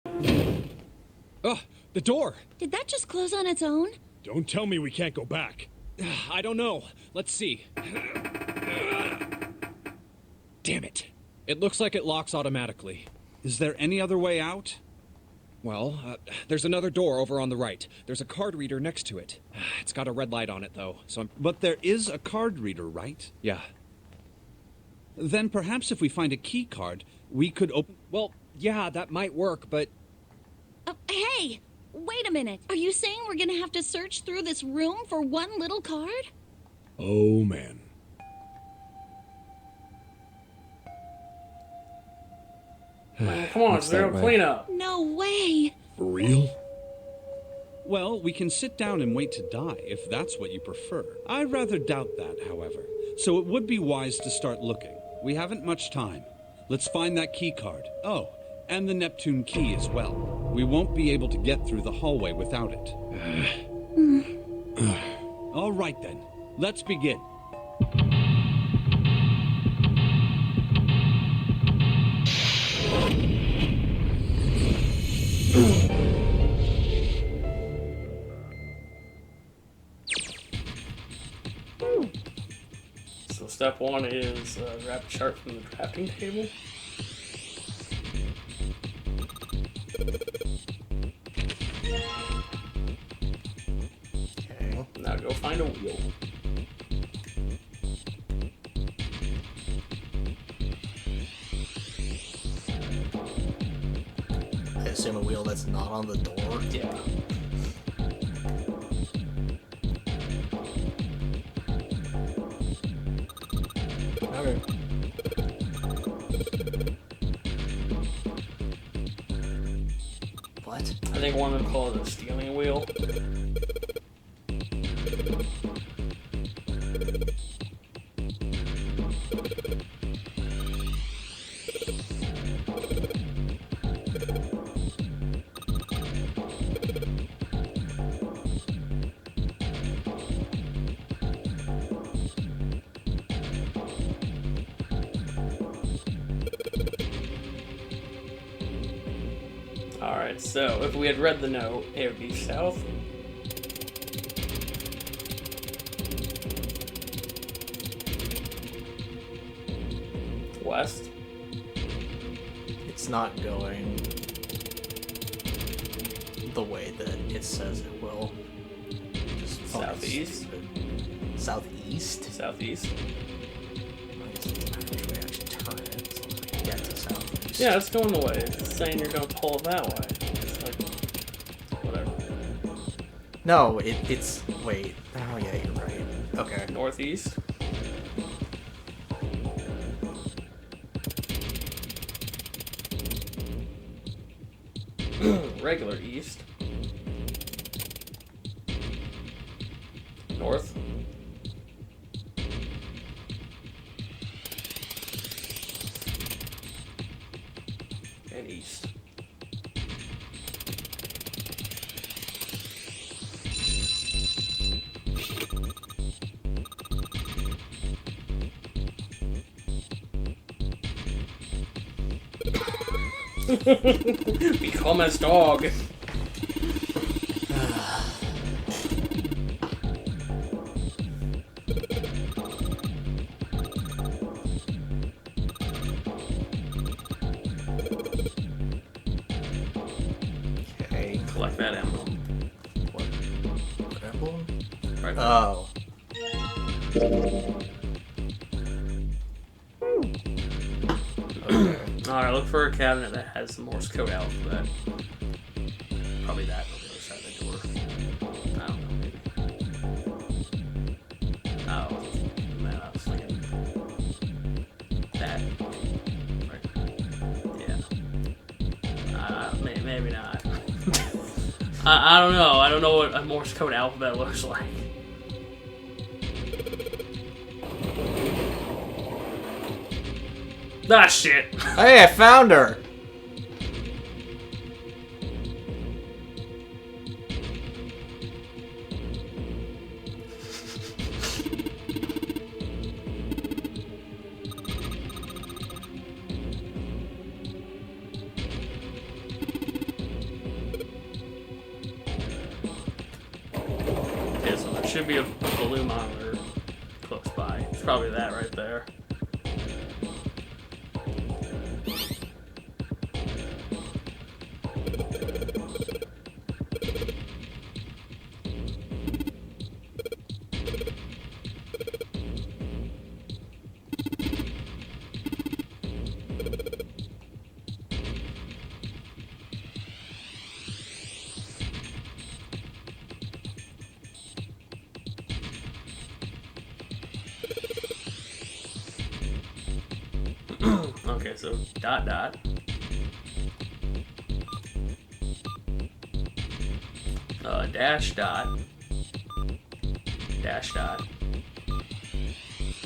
Oh, the door! Did that just close on its own? Don't tell me we can't go back. I don't know. Let's see. Damn it. It looks like it locks automatically. Is there any other way out? Well, there's another door over on the right. There's a card reader next to it. It's got a red light on it, though, so I'm... But there is a card reader, right? Yeah. Then perhaps if we find a key card, we could open... Well, yeah, that might work, but... Hey! Wait a minute. Are you saying we're gonna have to search through this room for one little card? Oh, man. Come on, zero cleanup. No way! For real? Well, we can sit down and wait to die, if that's what you prefer. I rather doubt that, however. So it would be wise to start looking. We haven't much time. Let's find that key card. Oh, and the Neptune key as well. We won't be able to get through the hallway without it. All right then, let's begin. So step one is grab a chart from the drafting table. Okay, now go find a wheel. I assume a wheel that's not on the door. Yeah. Okay. What? I think one of them call it a stealing wheel. Alright, so if we had read the note, it would be south. West. It's not going the way that it says it will. Just Southeast. Southeast? Southeast. I guess it doesn't matter which way I actually turn it, as long as I can get to southeast. Yeah, it's going the way. It's saying you're going to pull it that way. It's like, whatever. No, it's... Wait. Oh, yeah, you're right. Okay. Northeast. Regular east. North. And east. Become his dog. Okay. Collect that emblem. What emblem? Right. Oh. Alright, look for a cabinet that has the Morse code alphabet. Probably that on the other side of the door. I don't know, maybe. Oh, man, I was thinking that. Right. Yeah. Maybe not. I don't know. I don't know what a Morse code alphabet looks like. Ah, shit. Hey, I found her! should be a balloon monitor close by. It's probably that right there. Okay, so dot dot. Dash dot. Dash dot.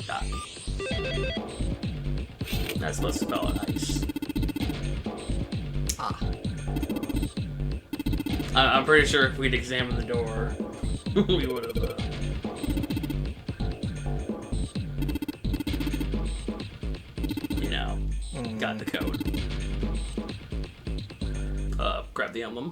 Dot. That's supposed to spell it ice. Ah. I'm pretty sure if we'd examined the door, we would have. Got the code. Grab the emblem.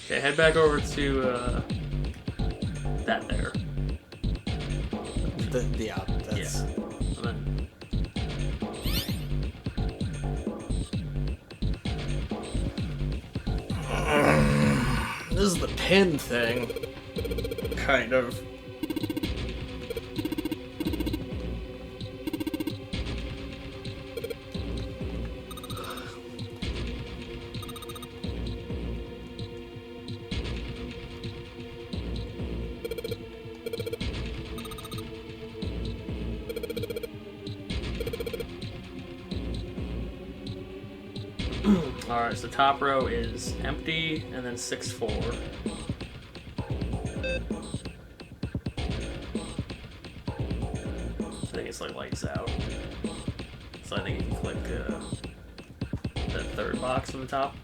Okay, head back over to that there. Yeah, that's... Yeah. And then... This is the pin thing. Kind of. Alright, so top row is empty, and then 6-4. I think it's like lights out. So I think if you click that third box on the top.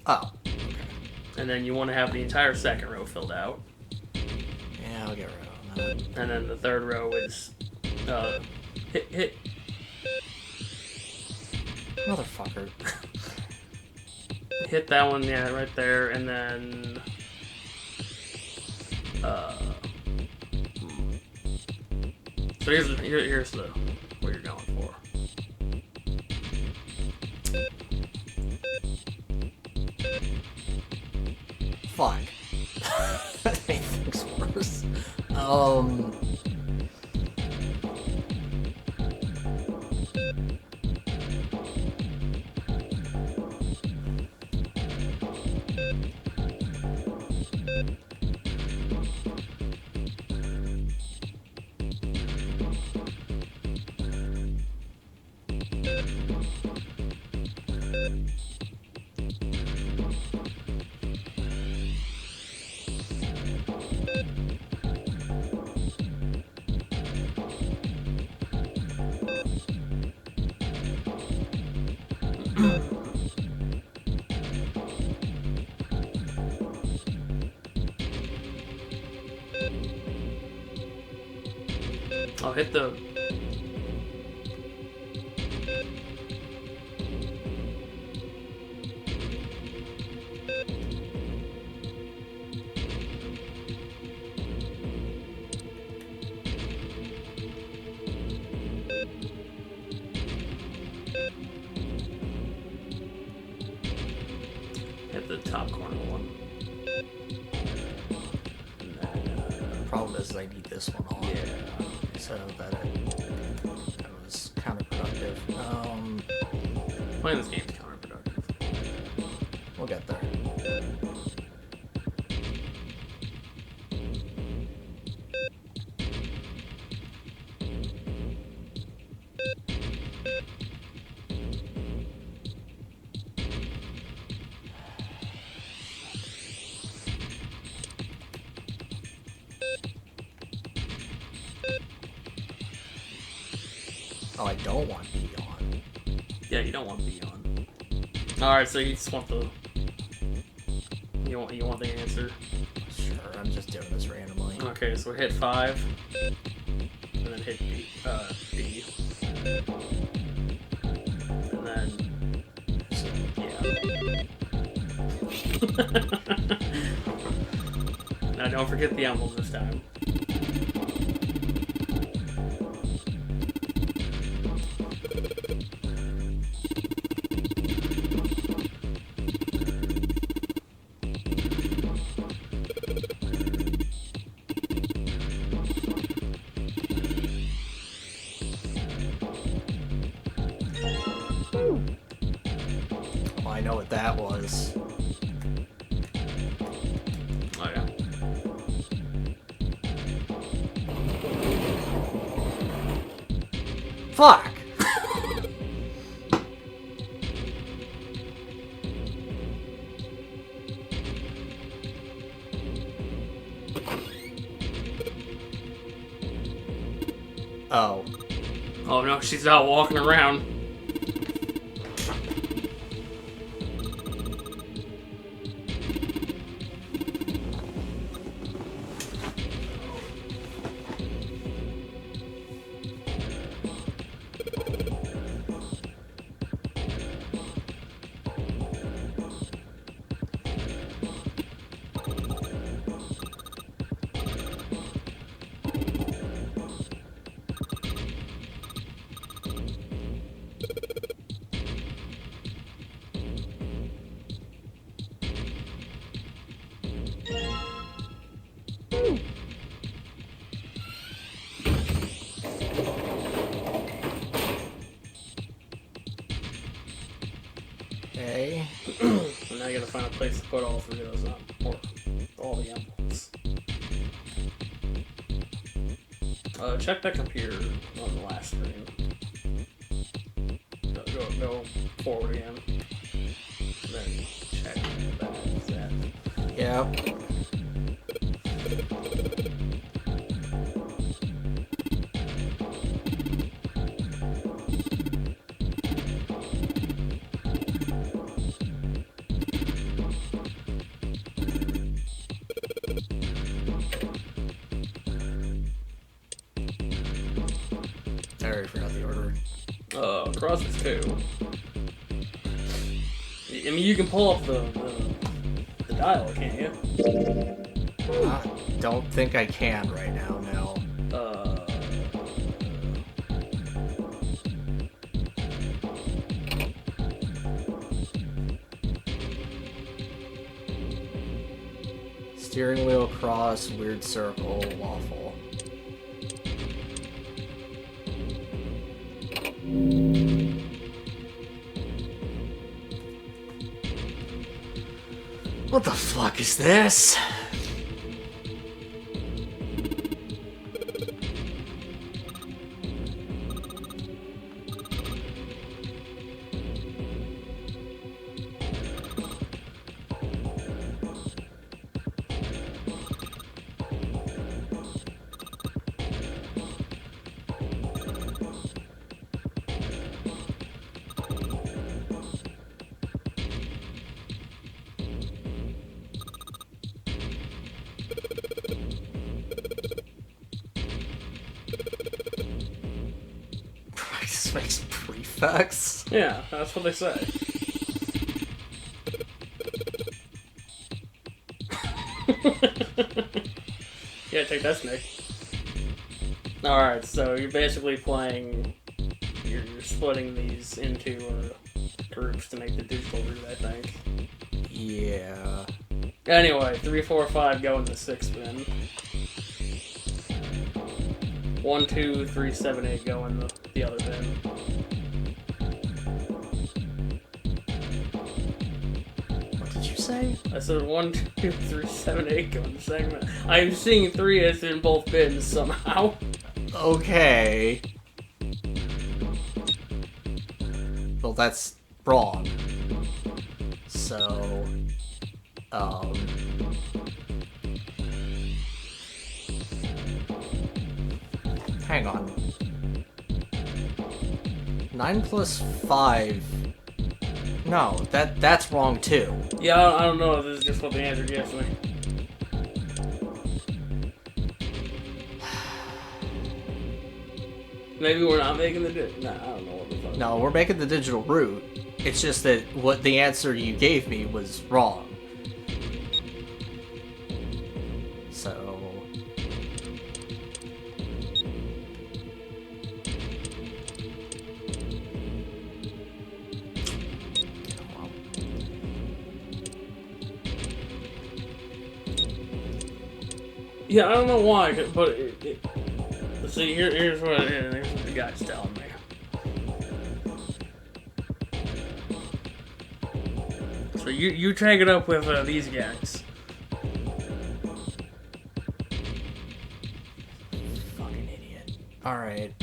Oh. And then you want to have the entire second row filled out. Yeah, I'll get rid of that. And then the third row is hit. Motherfucker. Hit that one, yeah, right there, and then so here's the what you're going for. Fuck. That made things worse. I'll hit the... hit the top corner one. And then, problem is I need this one on. yeah. So that it was counterproductive. Playing this game's counterproductive. We'll get there. Oh, I don't want B on. Yeah, you don't want B on. Alright, so you just want the... You want the answer? Sure, I'm just doing this randomly. Okay, so hit 5. And then hit B. B. Now don't forget the emblem this time. Oh, I know what that was. Oh yeah. Fuck! Oh. Oh no, she's out walking around. Okay. And now you gotta find a place to put all three of those up. Or all the emblems. Check that computer on the last screen. Go forward again. Then check that. Yep. I already forgot the order. Cross is 2. I mean, you can pull up the dial, can't you? I don't think I can right now, no. Steering wheel, cross, weird circle, waffle. What the fuck is this? This makes prefects. Yeah, that's what they say. Yeah, take that, Snake. Alright, so you're basically playing... You're splitting these into groups to make the digital route, I think. Yeah. Anyway, 3, 4, 5 go in the 6 bin. 1, 2, 3, 7, 8 go in the other bin. What did you say? I said 1, 2, 3, 7, 8 go in the segment. I'm seeing 3 as in both bins somehow. Okay. Well, that's wrong. So, hang on. 9 plus 5. No, that's wrong too. Yeah, I don't know. This is just what the answer gives me. Maybe we're not making the Nah, I don't know what the fuck. No, we're making the digital route. It's just that what the answer you gave me was wrong. so... Well, Yeah, I don't know why, but see, here's what the guy's telling me. So you take it up with these guys. fucking idiot. Alright,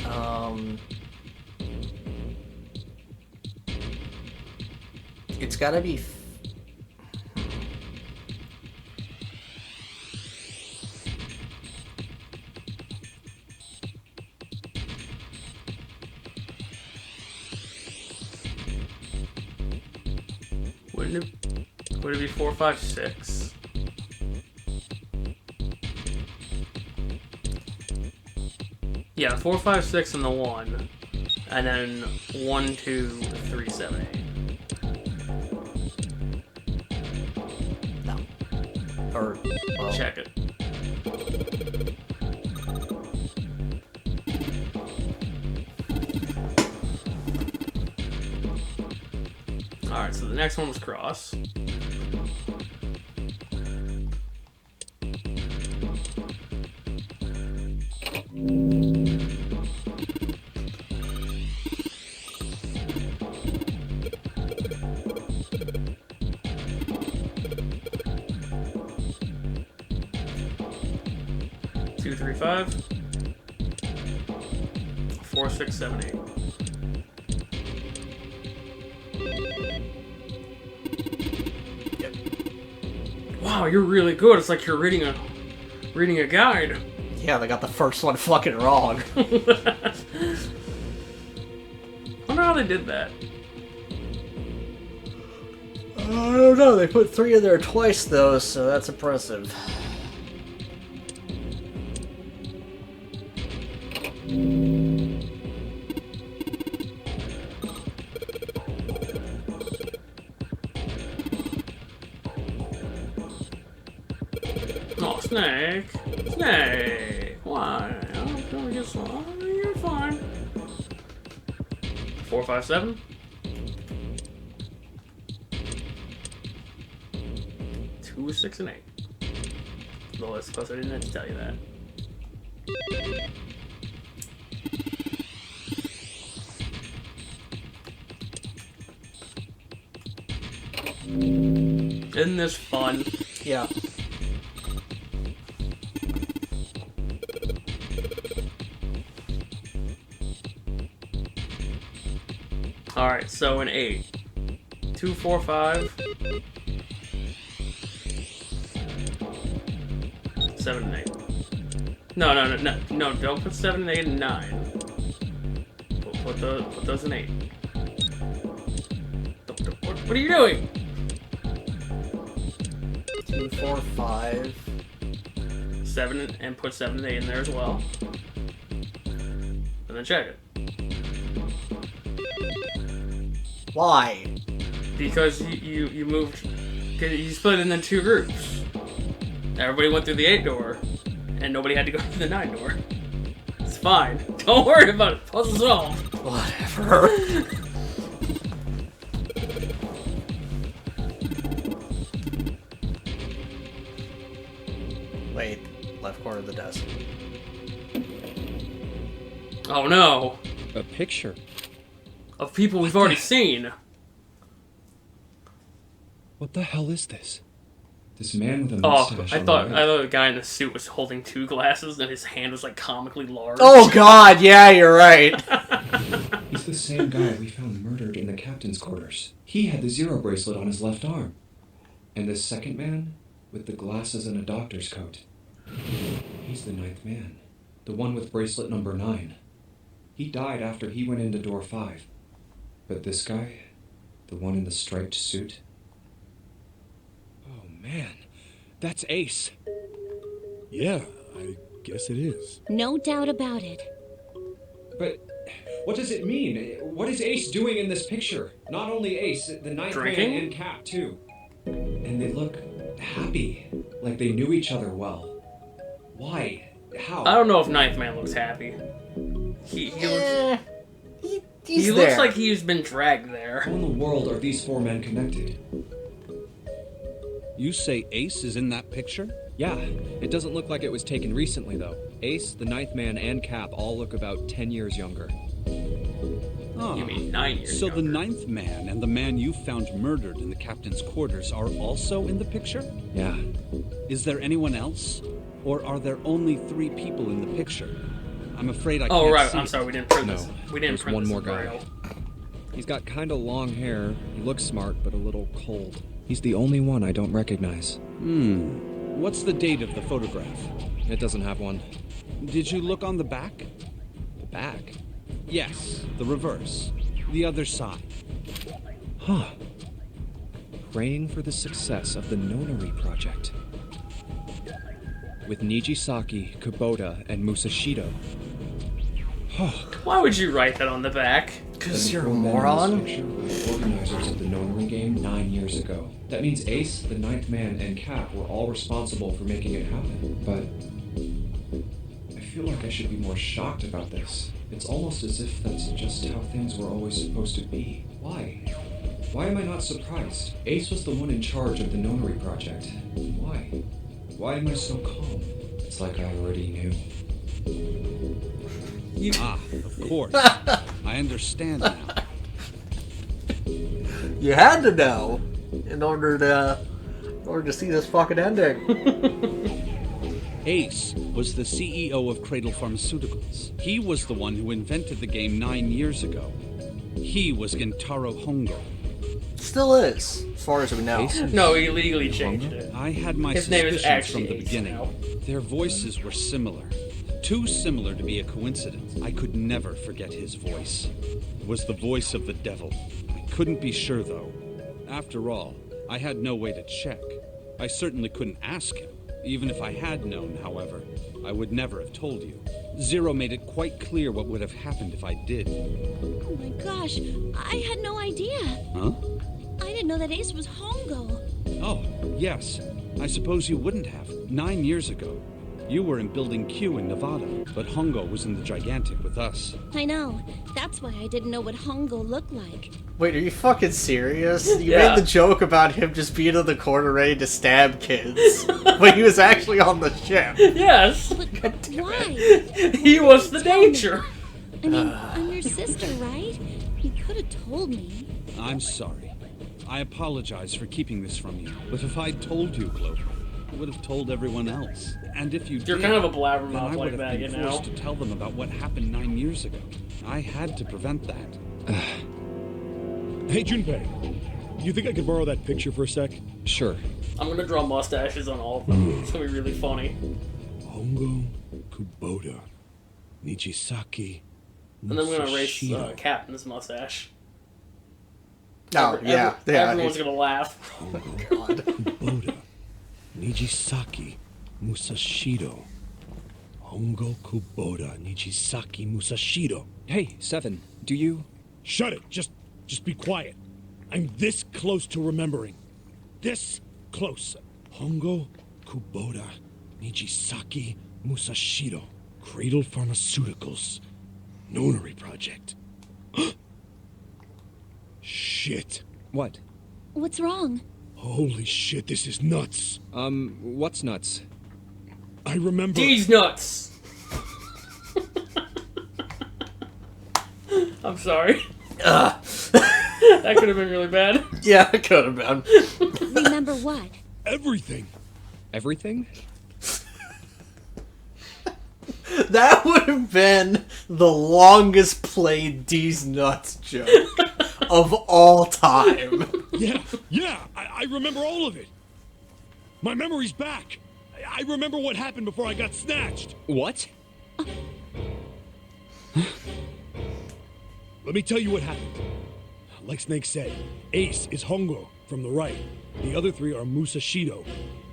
it's gotta be... Would it be 4, 5, 6? Yeah, 4, 5, 6 and the 1. And then 1, 2, 3, 7, 8. No. Or, well... Check it. Alright, so the next one was cross. Two, 3, 5. 4, 6, 7, 8. Wow, you're really good. It's like you're reading a guide. Yeah, they got the first one fucking wrong. I wonder how they did that. I don't know, they put 3 in there twice though, so that's impressive. Oh, Snake. Snake. Why? I'm gonna get some. Oh, you're fine. 4, 5, 7. 2, 6, and 8. No, that's close. I didn't have to tell you that. Isn't this fun? Yeah. Alright, so an 8. 2, 4, 5. 7 and 8. No, don't put 7 and 8 and 9. Put those in 8. What are you doing? 2, 4, 5. 7 and put 7 and 8 in there as well. And then check it. Why? Because you moved. Cause you split it into 2 groups. Everybody went through the 8 door, and nobody had to go through the 9 door. It's fine. Don't worry about it. Puzzle solved. Whatever. Wait, left corner of the desk. Oh no. A picture. Of people we've already seen. What the hell is this? This man with a Oh, mustache. I on thought the right. the guy in the suit was holding 2 glasses, and his hand was like comically large. Oh god, yeah, you're right. He's the same guy we found murdered in the captain's quarters. He had the 0 bracelet on his left arm. And this second man, with the glasses and a doctor's coat. He's the 9th man. The one with bracelet number 9. He died after he went into door 5. But this guy, the one in the striped suit, Oh man, that's Ace. Yeah, I guess it is. No doubt about it. But what does it mean? What is Ace doing in this picture? Not only Ace, the 9th Drinking? man and Cap too. And they look happy, like they knew each other well. Why? How? I don't know if Ninth Man looks happy. He looks, He's he looks there. like he's been dragged there. How in the world are these 4 men connected? You say Ace is in that picture? Yeah, it doesn't look like it was taken recently, though. Ace, the Ninth Man, and Cap all look about 10 years younger. Ah, You mean 9 years so the younger. Ninth Man and the man you found murdered in the captain's quarters are also in the picture? Yeah. Is there anyone else? Or are there only 3 people in the picture? I'm afraid I Oh, can't right. see I'm it. sorry, we didn't print No, this. We didn't there's print one this more in guy. Braille. He's got kinda long hair. He looks smart, but a little cold. He's the only one I don't recognize. What's the date of the photograph? It doesn't have one. Did you look on the back? The back. Yes, the reverse. The other side. Huh. Praying for the success of the Nonary project. With Nijisaki, Kubota, and Musashido. Why would you write that on the back? Because The you're a 4 men in moron. this picture were the organizers of the Nonary game 9 years ago. That means Ace, the Ninth Man, and Cap were all responsible for making it happen. But I feel like I should be more shocked about this. It's almost as if that's just how things were always supposed to be. Why? Why am I not surprised? Ace was the one in charge of the Nonary project. Why? Why am I so calm? It's like I already knew. Of course. I understand now. You had to know in order to see this fucking ending. Ace was the CEO of Cradle Pharmaceuticals. He was the one who invented the game 9 years ago. He was Gentaro Hongo. Still is, as far as we know. No, he legally changed it. I had my His name is suspicions actually from the Ace beginning. now. Their voices were similar. Too similar to be a coincidence. I could never forget his voice. It was the voice of the devil. I couldn't be sure, though. After all, I had no way to check. I certainly couldn't ask him. Even if I had known, however, I would never have told you. Zero made it quite clear what would have happened if I did. Oh my gosh, I had no idea. Huh? I didn't know that Ace was Hongo. Oh, yes. I suppose you wouldn't have. 9 years ago. You were in Building Q in Nevada, but Hongo was in the Gigantic with us. I know. That's why I didn't know what Hongo looked like. Wait, are you fucking serious? You Yeah. made the joke about him just being in the corner ready to stab kids, but he was actually on the ship. Yes! But why? He was the danger! I mean, I'm your sister, right? You could have told me. I'm sorry. I apologize for keeping this from you. But if I'd told you, Clover, I would have told everyone else. And if you You're did, kind of a then blabbermouth I like would have that, been you know? forced to tell them about what happened 9 years ago. I had to prevent that. Hey, Junpei, you think I could borrow that picture for a sec? Sure. I'm gonna draw mustaches on all of them. It's gonna be really funny. Hongo, Kubota, Nijisaki, And then I'm gonna erase Musashido. Captain's mustache. Oh, yeah. Everyone's gonna laugh. God. Kubota, Nijisaki, Musashido. Hongo, Kubota, Nijisaki, Musashido. Hey, Seven, do you... Shut it! Just be quiet. I'm this close to remembering. This close. Hongo, Kubota, Nijisaki, Musashido. Cradle Pharmaceuticals. Nonary Project. Shit. What? What's wrong? Holy shit, this is nuts. What's nuts? I remember... These nuts! I'm sorry. That could have been really bad. Yeah, it could have been. Remember what? everything. Everything? That would have been the longest played D's Nuts joke of all time. Yeah, I remember all of it. My memory's back. I remember what happened before I got snatched. What? Let me tell you what happened. Like Snake said, Ace is Hongo from the right. The other three are Musashido,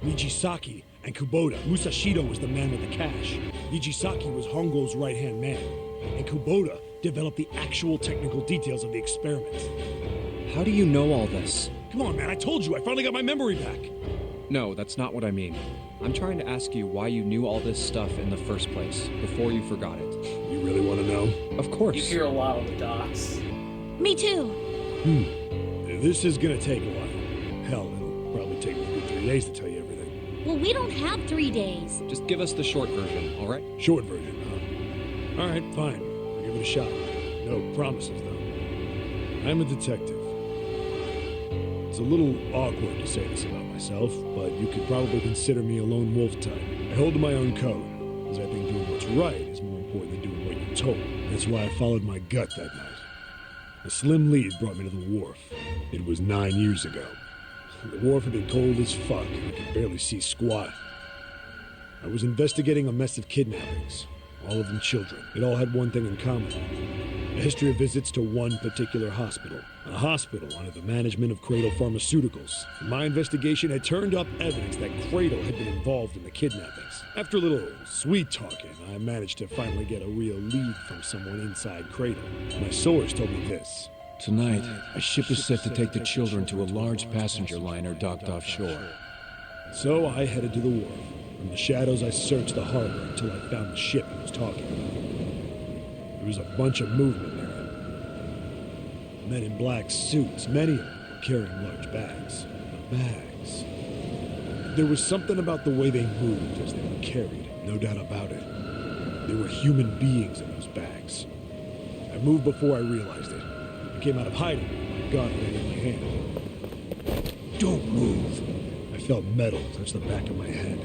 Nijisaki, and Kubota. Musashido was the man with the cash. Nijisaki was Hongo's right-hand man. And Kubota developed the actual technical details of the experiment. How do you know all this? Come on, man, I told you, I finally got my memory back. No, that's not what I mean. I'm trying to ask you why you knew all this stuff in the first place, before you forgot it. You really want to know? Of course. You hear a lot on the docks. Me too. This is gonna take a while. Hell, it'll probably take me a good 3 days to tell you everything. Well, we don't have 3 days. Just give us the short version, alright? Short version, huh? Alright, fine. I'll give it a shot. No promises, though. I'm a detective. It's a little awkward to say this about myself, but you could probably consider me a lone wolf type. I hold to my own code, as I think doing what's right is more important than doing what you're told. That's why I followed my gut that night. A slim lead brought me to the wharf. It was 9 years ago. The wharf had been cold as fuck, and I could barely see squat. I was investigating a mess of kidnappings, all of them children. It all had one thing in common. A history of visits to one particular hospital. A hospital under the management of Cradle Pharmaceuticals. My investigation had turned up evidence that Cradle had been involved in the kidnappings. After a little sweet talking, I managed to finally get a real lead from someone inside Cradle. My source told me this. Tonight, a ship is set to take the children to a large passenger liner docked offshore. So I headed to the wharf. From the shadows, I searched the harbor until I found the ship he was talking about. There was a bunch of movement there. Men in black suits, many of them were carrying large bags. Bags. There was something about the way they moved as they were carried, no doubt about it. There were human beings in those bags. I moved before I realized it. I came out of hiding with my gun right in my hand. Don't move. I felt metal touch the back of my head.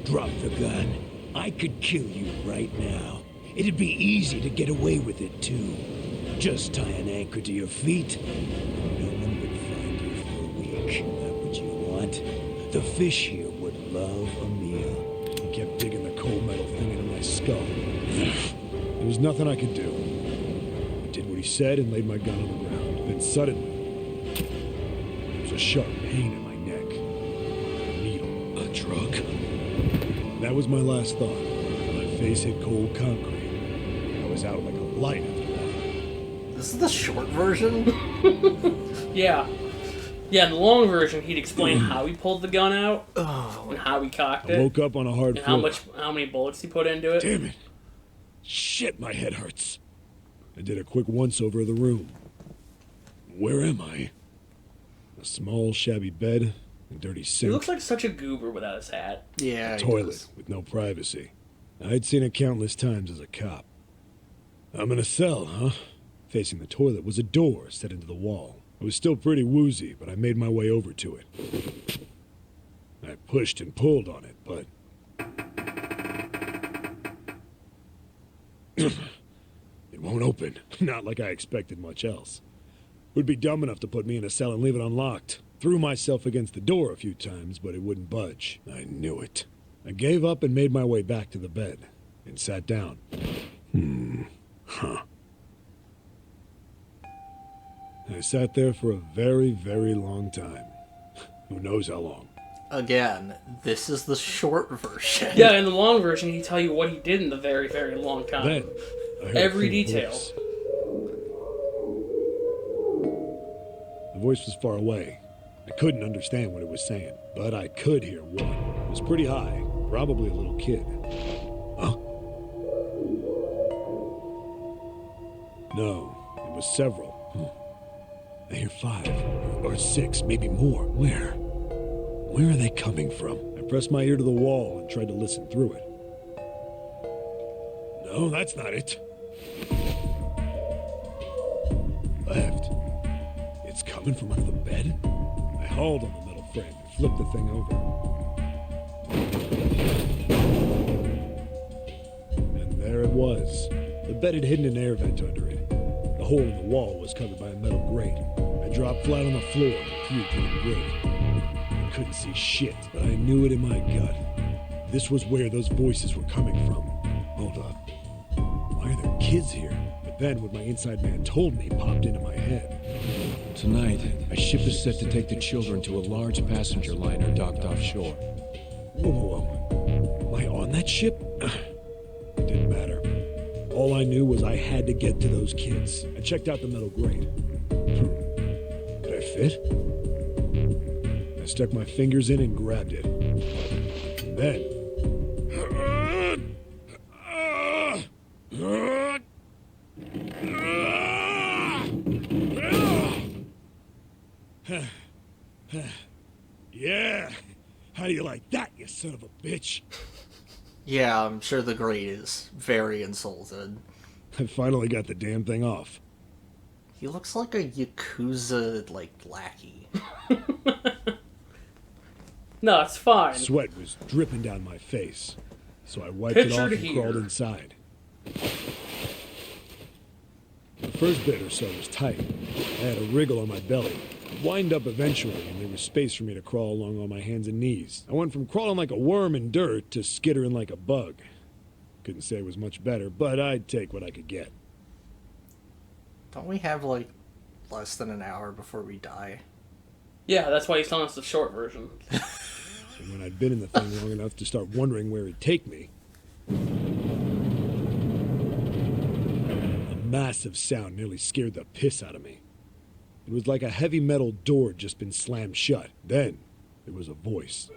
Drop the gun. I could kill you right now. It'd be easy to get away with it, too. Just tie an anchor to your feet. No one would find you for a week. That what you want? The fish here would love a meal. He kept digging the cold metal thing into my skull. There was nothing I could do. I did what he said and laid my gun on the ground. Then suddenly, there was a sharp pain in my neck. A needle. A drug? That was my last thought. My face hit cold concrete. I was out like a light after that. This is the short version? Yeah. Yeah, in the long version, he'd explain how he pulled the gun out and how he cocked I it woke up on a hard and floor. how many bullets he put into it. Damn it. Shit, my head hurts. I did a quick once-over of the room. Where am I? A small, shabby bed, a dirty He sink, looks like such a goober without his hat. Yeah. a he toilet does. with no privacy. I'd seen it countless times as a cop. I'm in a cell, huh? Facing the toilet was a door set into the wall. I was still pretty woozy, but I made my way over to it. I pushed and pulled on it, but... it won't open. Not like I expected much else. Would be dumb enough to put me in a cell and leave it unlocked. Threw myself against the door a few times, but it wouldn't budge. I knew it. I gave up and made my way back to the bed, and sat down. I sat there for a very, very long time. Who knows how long. Again, this is the short version. Yeah, in the long version, he'd tell you what he did in the very, very long time. Then, I heard Every a faint detail. voice. The voice was far away. I couldn't understand what it was saying, but I could hear one. It was pretty high, probably a little kid. Huh? No, it was several. I hear 5 or 6, maybe more. Where? Where are they coming from? I pressed my ear to the wall and tried to listen through it. No, that's not it. Left. It's coming from under the bed? I hauled on the metal frame and flipped the thing over. And there it was. The bed had hidden an air vent under it. The hole in the wall was covered by a metal grate. I dropped flat on the floor and peered through the grate. I couldn't see shit, but I knew it in my gut. This was where those voices were coming from. Hold up. Why are there kids here? But then what my inside man told me popped into my head. Tonight, a ship is set to take the children to a large passenger liner docked offshore. Whoa. Am I on that ship? It didn't matter. All I knew was I had to get to those kids. I checked out the metal grate. Did I fit? I I stuck my fingers in and grabbed it. And then... Yeah! How do you like that, you son of a bitch? Yeah, I'm sure the grade is very insulted. I finally got the damn thing off. He looks like a Yakuza, lackey. No, it's fine. Sweat was dripping down my face, so I wiped Picture it off to and here. crawled inside. The first bit or so was tight. I had a wriggle on my belly. It wind up eventually, and there was space for me to crawl along on my hands and knees. I went from crawling like a worm in dirt to skittering like a bug. Couldn't say it was much better, but I'd take what I could get. Don't we have, less than an hour before we die? Yeah, that's why he's telling us the short version. And when I'd been in the thing long enough to start wondering where it'd take me, a massive sound nearly scared the piss out of me. It was like a heavy metal door had just been slammed shut. Then, there was a voice.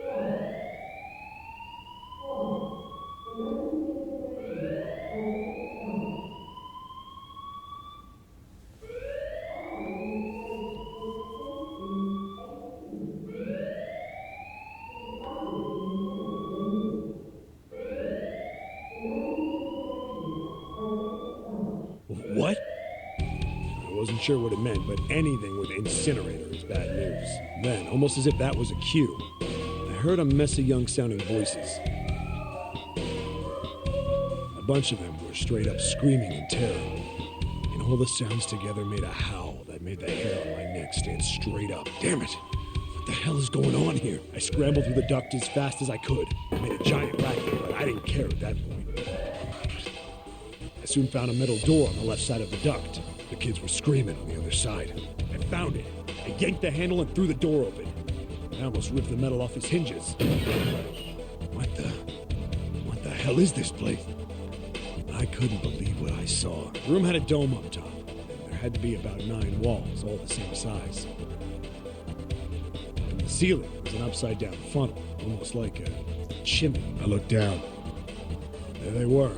What? I wasn't sure what it meant, but anything with incinerator is bad news. Then, almost as if that was a cue, I heard a mess of young-sounding voices. A bunch of them were straight up screaming in terror, and all the sounds together made a howl that made the hair on my neck stand straight up. Damn it! What the hell is going on here? I scrambled through the duct as fast as I could. I made a giant racket, but I didn't care at that point. I soon found a metal door on the left side of the duct. The kids were screaming on the other side. I found it. I yanked the handle and threw the door open. I almost ripped the metal off its hinges. What the hell is this place? I couldn't believe what I saw. The room had a dome up top. There had to be about 9 walls, all the same size. And the ceiling was an upside-down funnel, almost like a chimney. I looked down. There they were.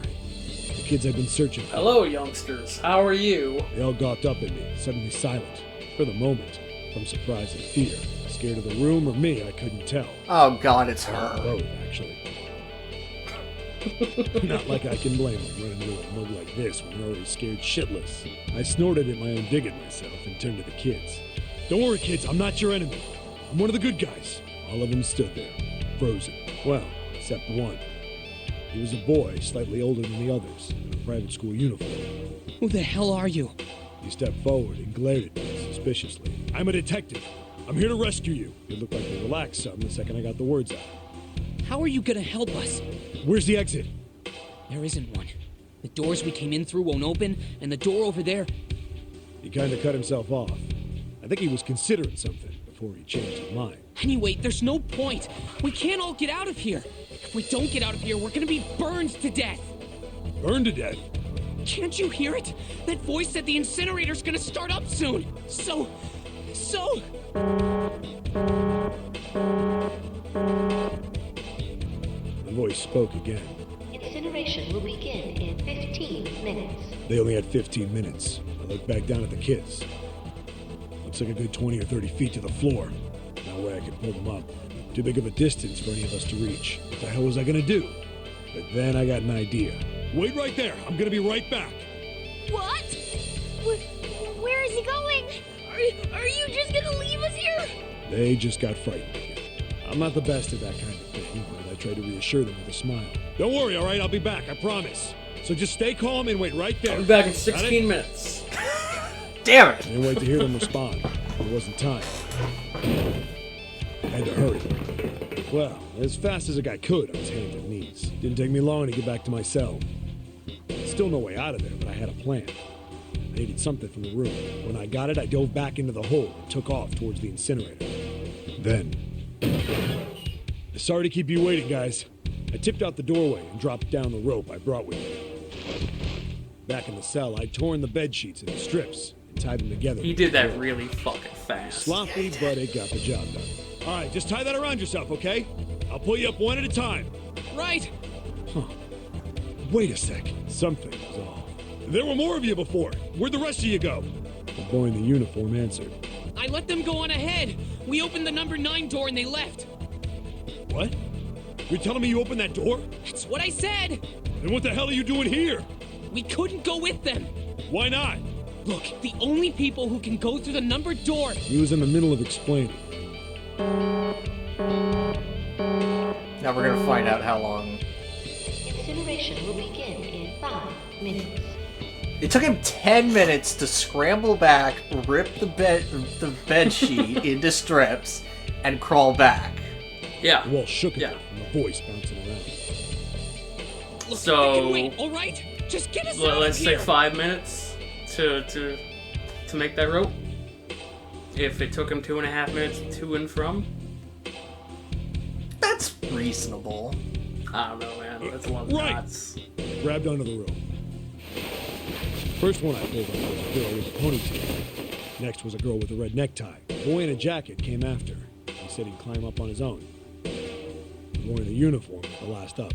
The kids I'd been searching for. Hello, youngsters. How are you? They all gawked up at me, suddenly silent. For the moment, from surprise and fear. Scared of the room or me, I couldn't tell. Oh god, it's her. Both, actually. Not like I can blame them running into a mug like this when they're already scared shitless. I snorted at my own dig at myself and turned to the kids. Don't worry, kids, I'm not your enemy. I'm one of the good guys. All of them stood there, frozen. Well, except one. He was a boy, slightly older than the others, in a private school uniform. Who the hell are you? He stepped forward and glared at me suspiciously. I'm a detective. I'm here to rescue you. He looked like he relaxed some the second I got the words out. How are you gonna help us? Where's the exit? There isn't one. The doors we came in through won't open, and the door over there... He kind of cut himself off. I think he was considering something before he changed his mind. Anyway, there's no point. We can't all get out of here. If we don't get out of here, we're gonna be burned to death. Burned to death? Can't you hear it? That voice said the incinerator's gonna start up soon. So... The voice spoke again. Incineration will begin in 15 minutes. They only had 15 minutes. I looked back down at the kids. Looks like a good 20 or 30 feet to the floor. No way I could pull them up. Too big of a distance for any of us to reach. What the hell was I gonna do? But then I got an idea. Wait right there. I'm gonna be right back. What? Where is he going? Are you just gonna leave us here? They just got frightened again. I'm not the best at that kind of thing, but I tried to reassure them with a smile. Don't worry, all right? I'll be back, I promise. So just stay calm and wait right there. I'll be back in Got 16 it? minutes. Damn it! I didn't wait to hear them respond. There wasn't time. I had to hurry. Well, as fast as a guy could on his hands and knees. Didn't take me long to get back to my cell. Still no way out of there, but I had a plan. I needed something from the room. When I got it, I dove back into the hole and took off towards the incinerator. Then... Sorry to keep you waiting, guys. I tipped out the doorway and dropped down the rope I brought with me. Back in the cell, I'd torn the bed sheets into strips and tied them together. He did that really fucking fast. Sloppy, but it got the job done. All right, just tie that around yourself, okay? I'll pull you up one at a time. Right. Wait a sec. Something was off. There were more of you before. Where'd the rest of you go? The boy in the uniform answered. I let them go on ahead. We opened the number 9 door and they left. What? You're telling me you opened that door? That's what I said. Then what the hell are you doing here? We couldn't go with them. Why not? Look, the only people who can go through the numbered door. He was in the middle of explaining. Now we're gonna find out how long. Incineration will begin in 5 minutes. It took him 10 minutes to scramble back, rip the bed sheet into strips, and crawl back. Yeah. The wall shook a Yeah. bit from the voice bouncing around. Look, So- we can wait, all right? Just get us out Let's of say here. 5 minutes to make that rope. If it took him 2.5 minutes to and from, That's reasonable. I don't know, man. That's a lot of Right. knots. Grabbed onto the rope. First one I pulled on was a girl with a ponytail. Next was a girl with a red necktie. A boy in a jacket came after. He said he'd climb up on his own. The boy in the uniform was the last up.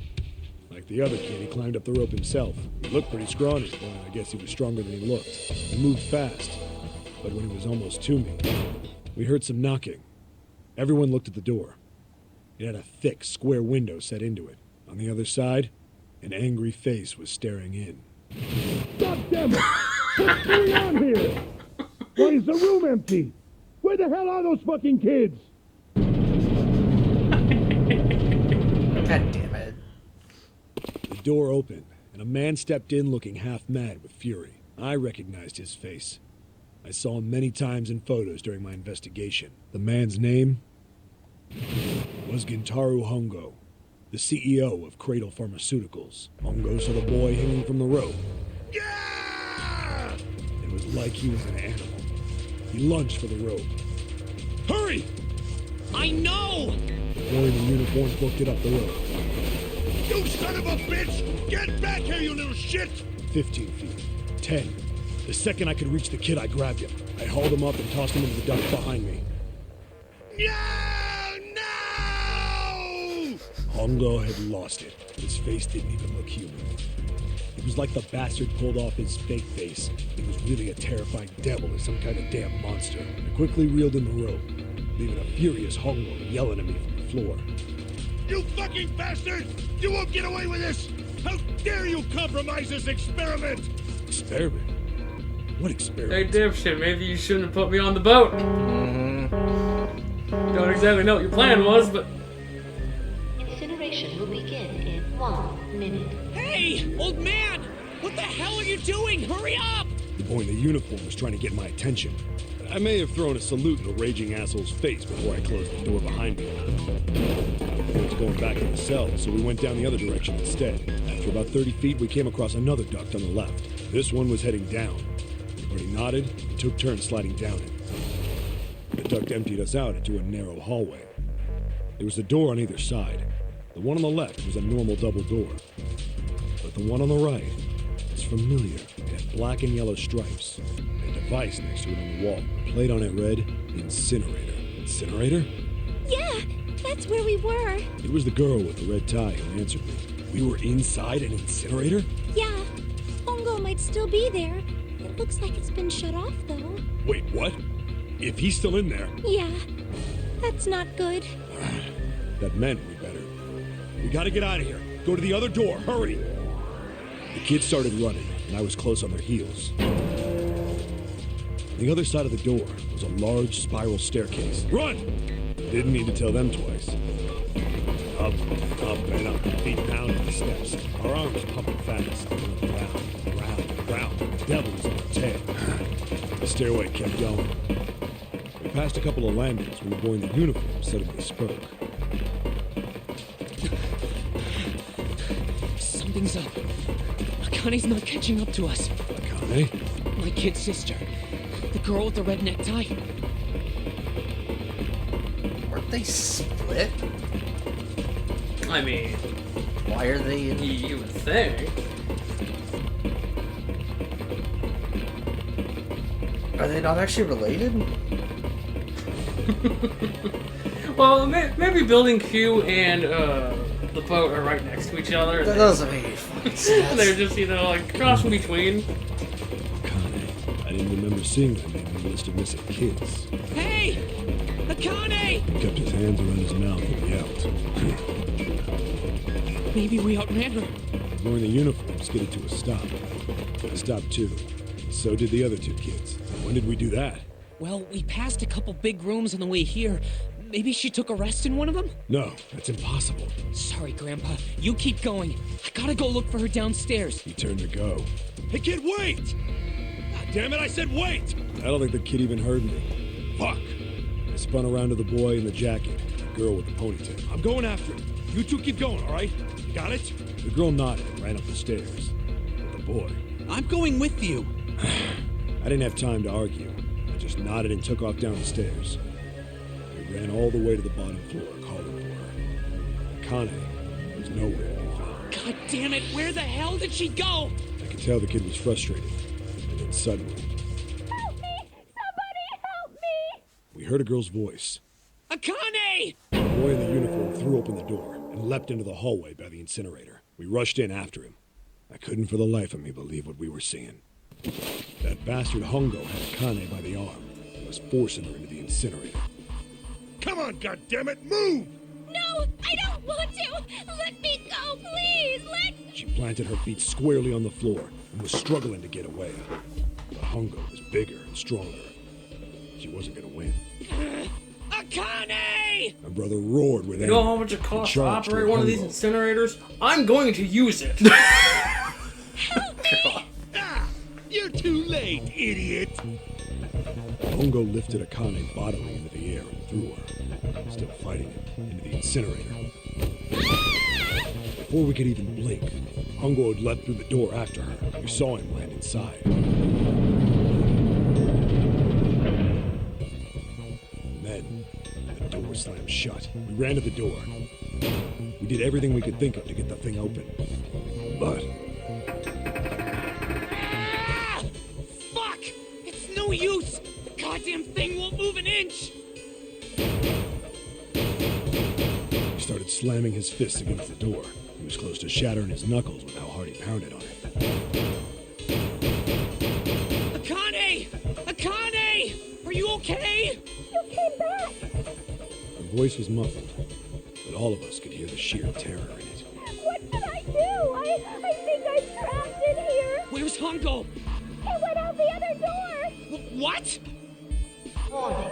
Like the other kid, he climbed up the rope himself. He looked pretty scrawny, but I guess he was stronger than he looked. He moved fast, but when he was almost to me, we heard some knocking. Everyone looked at the door. It had a thick, square window set into it. On the other side, an angry face was staring in. God damn it! What's going on here? Why is the room empty? Where the hell are those fucking kids? God damn it. The door opened, and a man stepped in looking half mad with fury. I recognized his face. I saw him many times in photos during my investigation. The man's name was Gintaro Hongo, the CEO of Cradle Pharmaceuticals. Hongo saw the boy hanging from the rope. Yeah! It was like he was an animal. He lunged for the rope. Hurry! I know! The boy in the uniform booked it up the rope. You son of a bitch! Get back here, you little shit! 15 feet. 10. The second I could reach the kid, I grabbed him. I hauled him up and tossed him into the duct behind me. No! Hongo had lost it. His face didn't even look human. It was like the bastard pulled off his fake face. He was really a terrifying devil or some kind of damn monster. I quickly reeled in the rope, leaving a furious Hongo yelling at me from the floor. You fucking bastard! You won't get away with this! How dare you compromise this experiment! Experiment? What Hey, experiment? dipshit, maybe you shouldn't have put me on the boat. Don't exactly know what your plan was, but... Incineration will begin in 1 minute. Hey, old man! What the hell are you doing? Hurry up! The boy in the uniform was trying to get my attention. I may have thrown a salute in the raging asshole's face before I closed the door behind me. He was going back to the cell, so we went down the other direction instead. After about 30 feet, we came across another duct on the left. This one was heading down. Everybody nodded and took turns sliding down it. The duct emptied us out into a narrow hallway. There was a door on either side. The one on the left was a normal double door. But the one on the right was familiar. It had black and yellow stripes. A device next to it on the wall. A plate on it read, Incinerator. Incinerator? Yeah, that's where we were. It was the girl with the red tie who answered me. We were inside an incinerator? Yeah, Hongo might still be there. It looks like it's been shut off, though. Wait, what? If he's still in there, Yeah, that's not good. that meant we better. We gotta get out of here. Go to the other door, hurry! The kids started running, and I was close on their heels. On the other side of the door was a large spiral staircase. Run! Didn't need to tell them twice. Up, and up, feet pounding the steps. Our arms pumping fast. Round. The devil was on our tail. The stairway kept going. We passed a couple of landings when the boy in the uniform suddenly spoke. Something's up. Akane's not catching up to us. Akane? My kid's sister. The girl with the red necktie. Weren't they split? I mean, Why are they in... you would think. Are they not actually related? Well, maybe Building Q and the boat are right next to each other. That doesn't make any fucking sense. They're just, like cross in between. Akane. I didn't remember seeing that name on the list of missing kids. Hey! Akane! He kept his hands around his mouth and yelled. Maybe we outran her. Wearing the uniform skidded to a stop. I stopped too. So did the other two kids. When did we do that? Well, we passed a couple big rooms on the way here. Maybe she took a rest in one of them? No, that's impossible. Sorry, Grandpa. You keep going. I gotta go look for her downstairs. He turned to go. Hey, kid, wait! God damn it, I said wait! I don't think the kid even heard me. Fuck. I spun around to the boy in the jacket, the girl with the ponytail. I'm going after him. You two keep going, all right? Got it? The girl nodded and ran up the stairs. But the boy... I'm going with you. I didn't have time to argue. I just nodded and took off down the stairs. We ran all the way to the bottom floor, calling for her. Akane was nowhere to be found. God damn it, where the hell did she go? I could tell the kid was frustrated. And then suddenly... Help me! Somebody help me! we heard a girl's voice. Akane! The boy in the uniform threw open the door and leapt into the hallway by the incinerator. We rushed in after him. I couldn't for the life of me believe what we were seeing. That bastard Hongo had Akane by the arm and was forcing her into the incinerator. Come on, goddammit, move! No, I don't want to! Let me go, please! She planted her feet squarely on the floor and was struggling to get away. But Hongo was bigger and stronger. She wasn't gonna win. Akane! My brother roared with You anger. know how much it costs to charged operate toward one of these Hongo. incinerators? I'm going to use it. Help me! You're too late, idiot! Hongo lifted Akane bodily into the air and threw her, still fighting him, into the incinerator. Before we could even blink, Hongo had leapt through the door after her. We saw him land inside. Then, the door slammed shut. We ran to the door. We did everything we could think of to get the thing open. But... Fuck! It's no use! The goddamn thing won't move an inch! he started slamming his fists against the door. He was close to shattering his knuckles with how hard he pounded on it. Akane! Akane! Are you okay? You came back! Her voice was muffled, but all of us could hear the sheer terror in it. What can I do? I think I'm trapped in here! Where's Hongo? He went out the other door! What? Warning.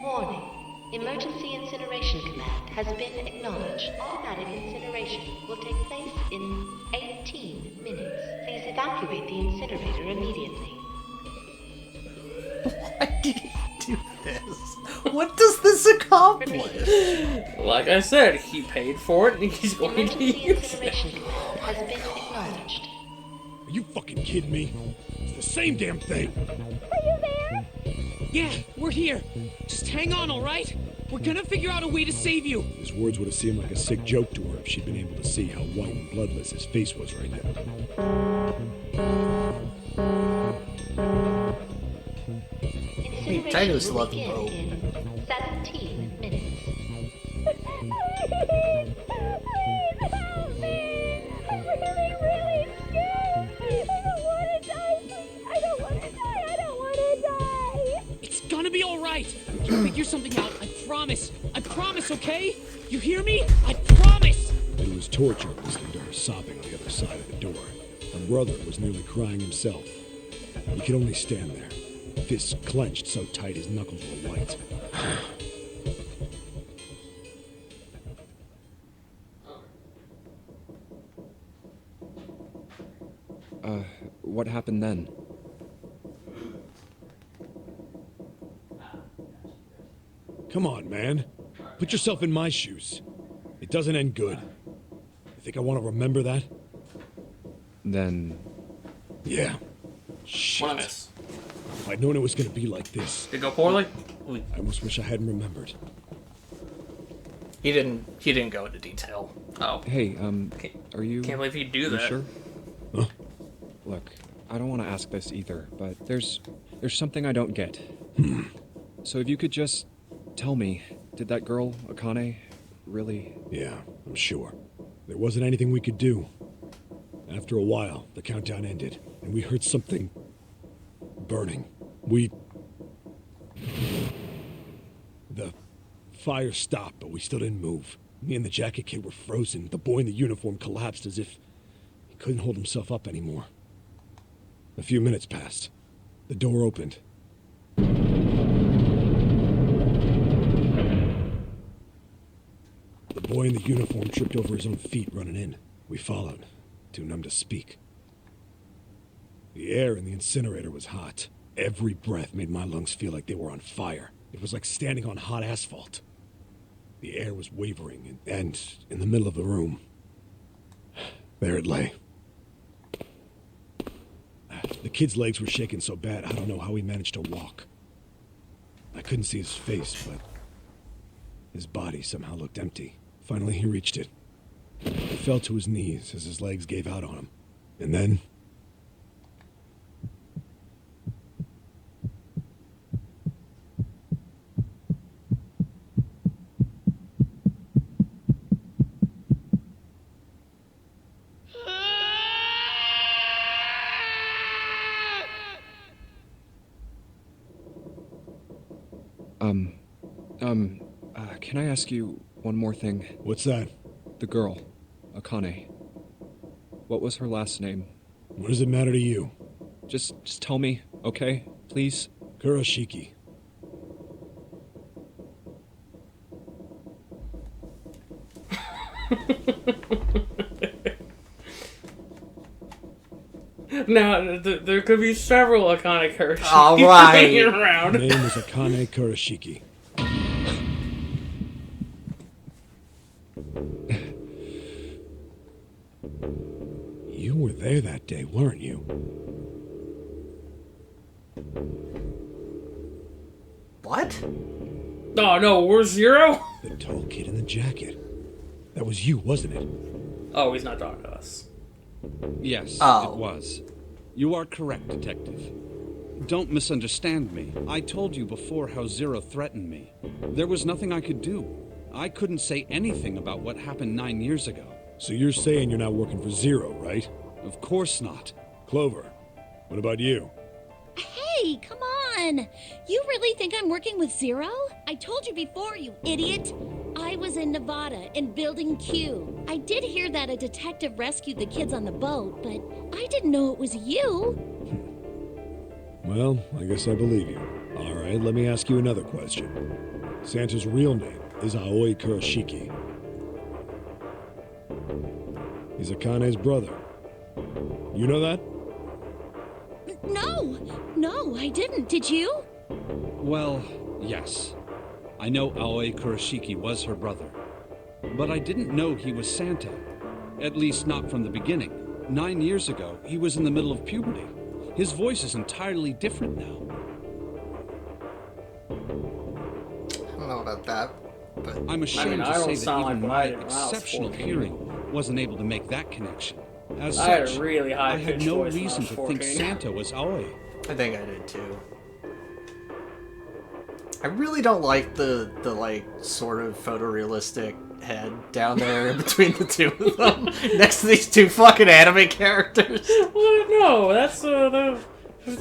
Warning. Emergency incineration command has been acknowledged. Automatic incineration will take place in 18 minutes. Please evacuate the incinerator immediately. Why do you do this? What does this accomplish? Like I said, he paid for it and he's going to Emergency use it. incineration command has been acknowledged. Are you fucking kidding me? It's the same damn thing! Are you there? Yeah, we're here. Just hang on, all right? We're gonna figure out a way to save you. His words would have seemed like a sick joke to her if she'd been able to see how white and bloodless his face was right now. Incineration technically still will have to begin vote. in 17 minutes. Please help me! I'm really, really scared! I don't want to die! I don't want to die! I don't want to die! It's gonna be all right. We'll figure something out. I promise. I promise, okay? You hear me? I promise. It was torture listening to her sobbing on the other side of the door. Her brother was nearly crying himself. He could only stand there, fists clenched so tight his knuckles were white. What happened then? Come on, man. Put yourself in my shoes. It doesn't end good. You think I want to remember that? Then... Yeah. Shit. What a miss. If I'd known it was going to be like this, Did it go poorly? I almost wish I hadn't remembered. He didn't go into detail. Oh. Hey, are you... Can't believe he'd do you that. sure? Huh? Look, I don't want to ask this either, but there's something I don't get. So if you could just tell me, Did that girl, Akane, really... Yeah, I'm sure. There wasn't anything we could do. After a while, the countdown ended, and we heard something... burning. The fire stopped, but we still didn't move. Me and the jacket kid were frozen. The boy in the uniform collapsed as if he couldn't hold himself up anymore. A few minutes passed. The door opened. The boy in the uniform tripped over his own feet running in. We followed, too numb to speak. The air in the incinerator was hot. Every breath made my lungs feel like they were on fire. It was like standing on hot asphalt. The air was wavering, and in the middle of the room, there it lay. The kid's legs were shaking so bad, I don't know how he managed to walk. I couldn't see his face, but his body somehow looked empty. Finally, he reached it. He fell to his knees as his legs gave out on him. And then... can I ask you one more thing? What's that? The girl, Akane. What was her last name? What does it matter to you? Just tell me, okay? Please? Kuroshiki. Now, there could be several Akane Kuroshiki All right. around. Her name was Akane Kuroshiki. You were there that day, weren't you? What? Oh, no, where's Zero? The tall kid in the jacket. That was you, wasn't it? Oh, he's not talking to us. Yes, Oh. it was. You are correct, Detective. Don't misunderstand me. I told you before how Zero threatened me. There was nothing I could do. I couldn't say anything about what happened 9 years ago. So you're saying you're not working for Zero, right? Of course not. Clover, what about you? Hey, come on! You really think I'm working with Zero? I told you before, you idiot! I was in Nevada, in Building Q. I did hear that a detective rescued the kids on the boat, but I didn't know it was you. Well, I guess I believe you. All right, let me ask you another question. Santa's real name is Aoi Kuroshiki. He's Akane's brother. You know that? No, I didn't. Did you? Well, yes. I know Aoi Kuroshiki was her brother. But I didn't know he was Santa. At least not from the beginning. 9 years ago, he was in the middle of puberty. His voice is entirely different now. I don't know about that, but I'm ashamed I to don't say that sound even like my I did when I was exceptional 14. hearing wasn't able to make that connection. As I had a such, really I had high-pitched no voice when I reason was to 14. think Santa was Aoi. I think I did too. I really don't like the like sort of photorealistic head down there in between the two of them next to these two fucking anime characters. Well, no, that's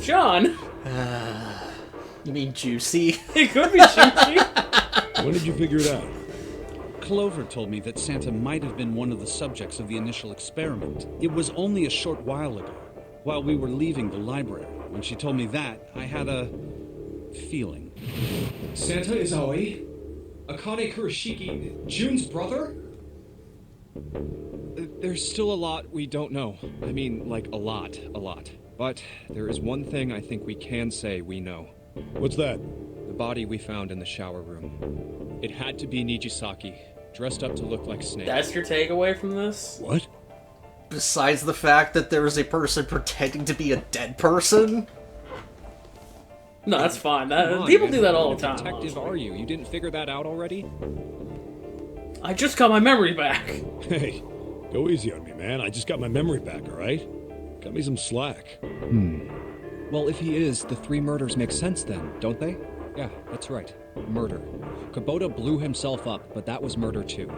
John. You mean Juicy? It could be Chuchi. When did you figure it out? Clover told me that Santa might have been one of the subjects of the initial experiment. It was only a short while ago, while we were leaving the library. When she told me that, I had a feeling. Santa is Aoi? Akane Kuroshiki, June's brother? There's still a lot we don't know. I mean, like, a lot. But there is one thing I think we can say we know. What's that? The body we found in the shower room. It had to be Nijisaki, dressed up to look like Snake. That's your takeaway from this? What? Besides the fact that there was a person pretending to be a dead person? No, that's fine. Come on, People man. do that all What the time. detective are you? You didn't figure that out already? I just got my memory back. Hey, go easy on me, man. I just got my memory back, all right? Cut me some slack. Well, if he is, the 3 murders make sense then, don't they? Yeah, that's right. Murder. Kubota blew himself up, but that was murder too.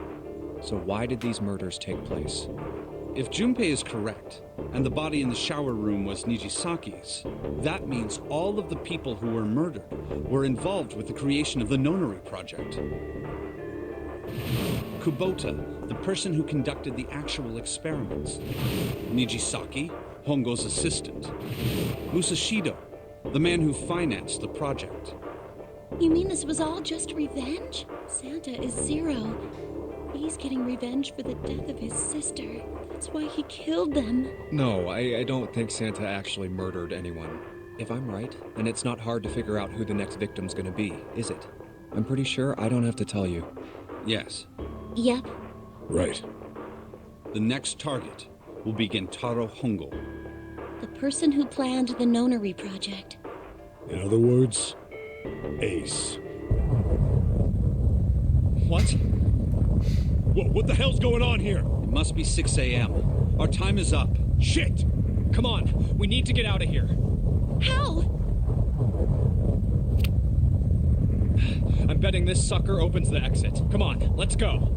So why did these murders take place? If Junpei is correct, and the body in the shower room was Nijisaki's, that means all of the people who were murdered were involved with the creation of the Nonary Project. Kubota, the person who conducted the actual experiments. Nijisaki, Hongo's assistant. Musashido, the man who financed the project. You mean this was all just revenge? Santa is Zero. He's getting revenge for the death of his sister. That's why he killed them. No, I don't think Santa actually murdered anyone. If I'm right, then it's not hard to figure out who the next victim's gonna be, is it? I'm pretty sure I don't have to tell you. Yes. Yep. Right. The next target will be Gentaro Hongo. The person who planned the Nonary Project. In other words, Ace. What? What the hell's going on here? It must be 6 a.m. Our time is up. Shit! Come on, we need to get out of here. How? I'm betting this sucker opens the exit. Come on, let's go.